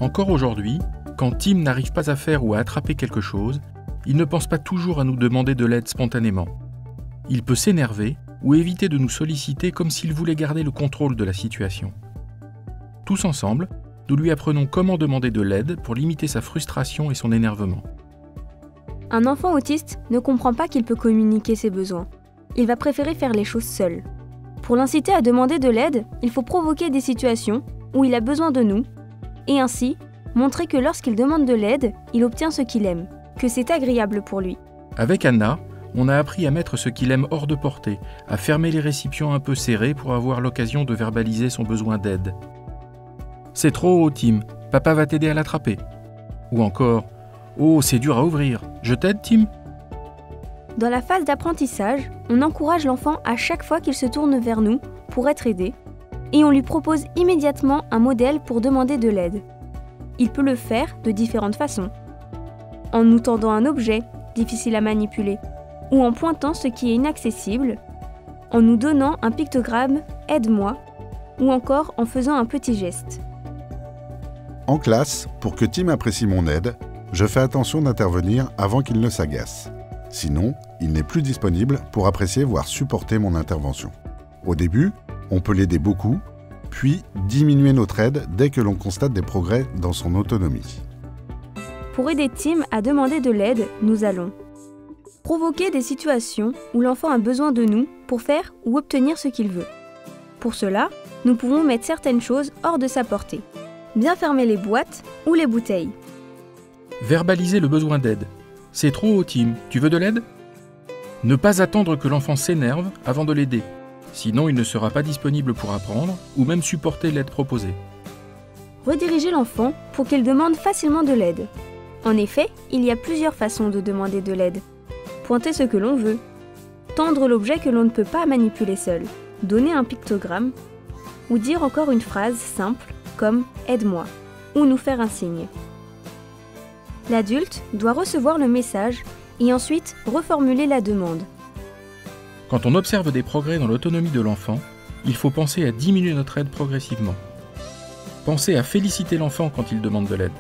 Encore aujourd'hui, quand Tim n'arrive pas à faire ou à attraper quelque chose, il ne pense pas toujours à nous demander de l'aide spontanément. Il peut s'énerver ou éviter de nous solliciter comme s'il voulait garder le contrôle de la situation. Tous ensemble, nous lui apprenons comment demander de l'aide pour limiter sa frustration et son énervement. Un enfant autiste ne comprend pas qu'il peut communiquer ses besoins. Il va préférer faire les choses seul. Pour l'inciter à demander de l'aide, il faut provoquer des situations où il a besoin de nous et ainsi montrer que lorsqu'il demande de l'aide, il obtient ce qu'il aime, que c'est agréable pour lui. Avec Anna, on a appris à mettre ce qu'il aime hors de portée, à fermer les récipients un peu serrés pour avoir l'occasion de verbaliser son besoin d'aide. C'est trop haut, Tim, papa va t'aider à l'attraper. Ou encore, oh, c'est dur à ouvrir, je t'aide, Tim ? Dans la phase d'apprentissage, on encourage l'enfant à chaque fois qu'il se tourne vers nous pour être aidé et on lui propose immédiatement un modèle pour demander de l'aide. Il peut le faire de différentes façons. En nous tendant un objet, difficile à manipuler, ou en pointant ce qui est inaccessible, en nous donnant un pictogramme « Aide-moi » ou encore en faisant un petit geste. En classe, pour que Tim apprécie mon aide, je fais attention d'intervenir avant qu'il ne s'agace. Sinon, il n'est plus disponible pour apprécier voire supporter mon intervention. Au début, on peut l'aider beaucoup, puis diminuer notre aide dès que l'on constate des progrès dans son autonomie. Pour aider Tim à demander de l'aide, nous allons provoquer des situations où l'enfant a besoin de nous pour faire ou obtenir ce qu'il veut. Pour cela, nous pouvons mettre certaines choses hors de sa portée. Bien fermer les boîtes ou les bouteilles. Verbaliser le besoin d'aide. C'est trop haut, Tim, tu veux de l'aide ? Ne pas attendre que l'enfant s'énerve avant de l'aider. Sinon, il ne sera pas disponible pour apprendre ou même supporter l'aide proposée. Rediriger l'enfant pour qu'il demande facilement de l'aide. En effet, il y a plusieurs façons de demander de l'aide. Pointer ce que l'on veut, tendre l'objet que l'on ne peut pas manipuler seul, donner un pictogramme, ou dire encore une phrase simple comme « aide-moi » ou nous faire un signe. L'adulte doit recevoir le message et ensuite reformuler la demande. Quand on observe des progrès dans l'autonomie de l'enfant, il faut penser à diminuer notre aide progressivement. Pensez à féliciter l'enfant quand il demande de l'aide.